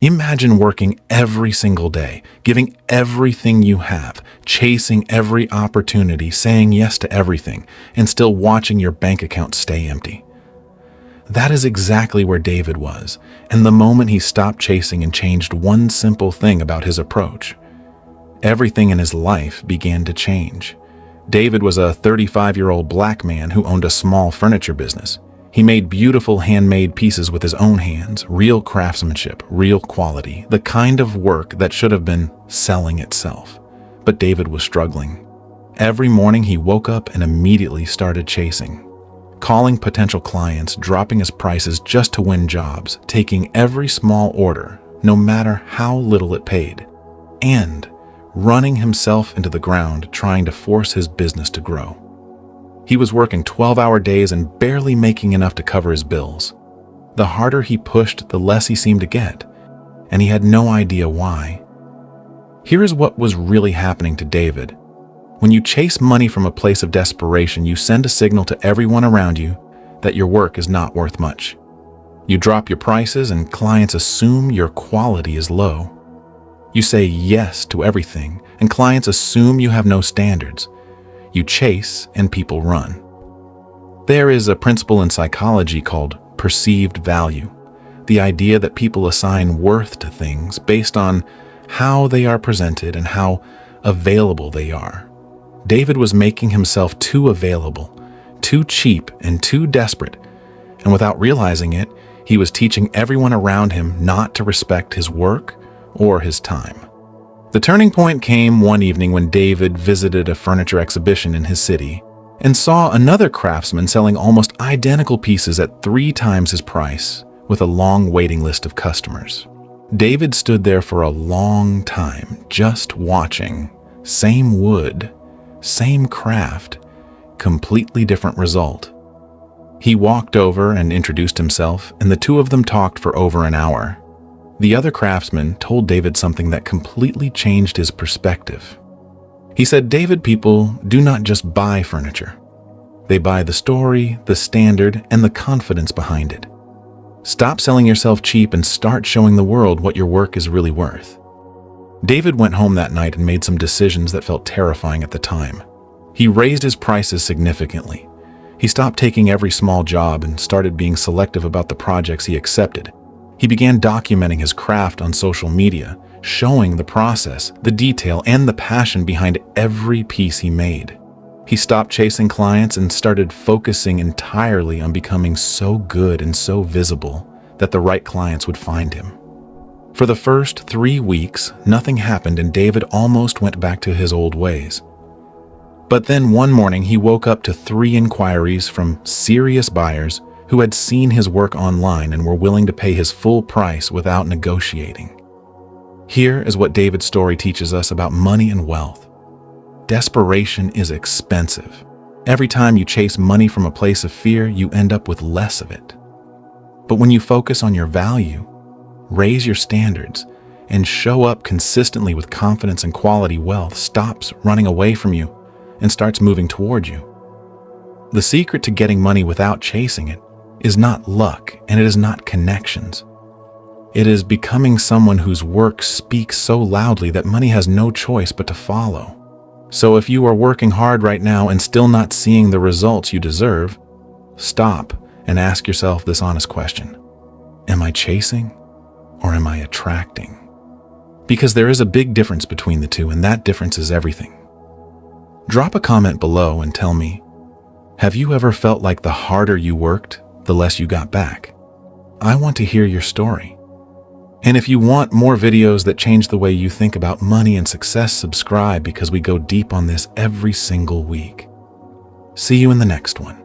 Imagine working every single day, giving everything you have, chasing every opportunity, saying yes to everything, and still watching your bank account stay empty. That is exactly where David was, and the moment he stopped chasing and changed one simple thing about his approach, everything in his life began to change. David was a 35-year-old black man who owned a small furniture business. He made beautiful handmade pieces with his own hands, real craftsmanship, real quality, the kind of work that should have been selling itself. But David was struggling. Every morning he woke up and immediately started chasing, calling potential clients, dropping his prices just to win jobs, taking every small order, no matter how little it paid, and running himself into the ground trying to force his business to grow. He was working 12-hour days and barely making enough to cover his bills. The harder he pushed, the less he seemed to get, and he had no idea why. Here is what was really happening to David. When you chase money from a place of desperation, you send a signal to everyone around you that your work is not worth much. You drop your prices and clients assume your quality is low. You say yes to everything and clients assume you have no standards. You chase and people run. There is a principle in psychology called perceived value, the idea that people assign worth to things based on how they are presented and how available they are. David was making himself too available, too cheap, and too desperate, and without realizing it, he was teaching everyone around him not to respect his work or his time. The turning point came one evening when David visited a furniture exhibition in his city and saw another craftsman selling almost identical pieces at 3 times his price with a long waiting list of customers. David stood there for a long time just watching. Same wood, same craft, completely different result. He walked over and introduced himself, and the two of them talked for over an hour. The other craftsman told David something that completely changed his perspective. He said, David, people do not just buy furniture. They buy the story, the standard, and the confidence behind it. Stop selling yourself cheap and start showing the world what your work is really worth. David went home that night and made some decisions that felt terrifying at the time. He raised his prices significantly. He stopped taking every small job and started being selective about the projects he accepted. He began documenting his craft on social media, showing the process, the detail, and the passion behind every piece he made. He stopped chasing clients and started focusing entirely on becoming so good and so visible that the right clients would find him. For the first 3 weeks, nothing happened and David almost went back to his old ways. But then one morning he woke up to 3 inquiries from serious buyers who had seen his work online and were willing to pay his full price without negotiating. Here is what David's story teaches us about money and wealth. Desperation is expensive. Every time you chase money from a place of fear, you end up with less of it. But when you focus on your value, raise your standards, and show up consistently with confidence and quality, wealth stops running away from you and starts moving toward you. The secret to getting money without chasing it is not luck, and it is not connections. It is becoming someone whose work speaks so loudly that money has no choice but to follow. So if you are working hard right now and still not seeing the results you deserve, stop and ask yourself this honest question. Am I chasing or am I attracting? Because there is a big difference between the two, and that difference is everything. Drop a comment below and tell me, have you ever felt like the harder you worked, the less you got back? I want to hear your story. And if you want more videos that change the way you think about money and success, subscribe because we go deep on this every single week. See you in the next one.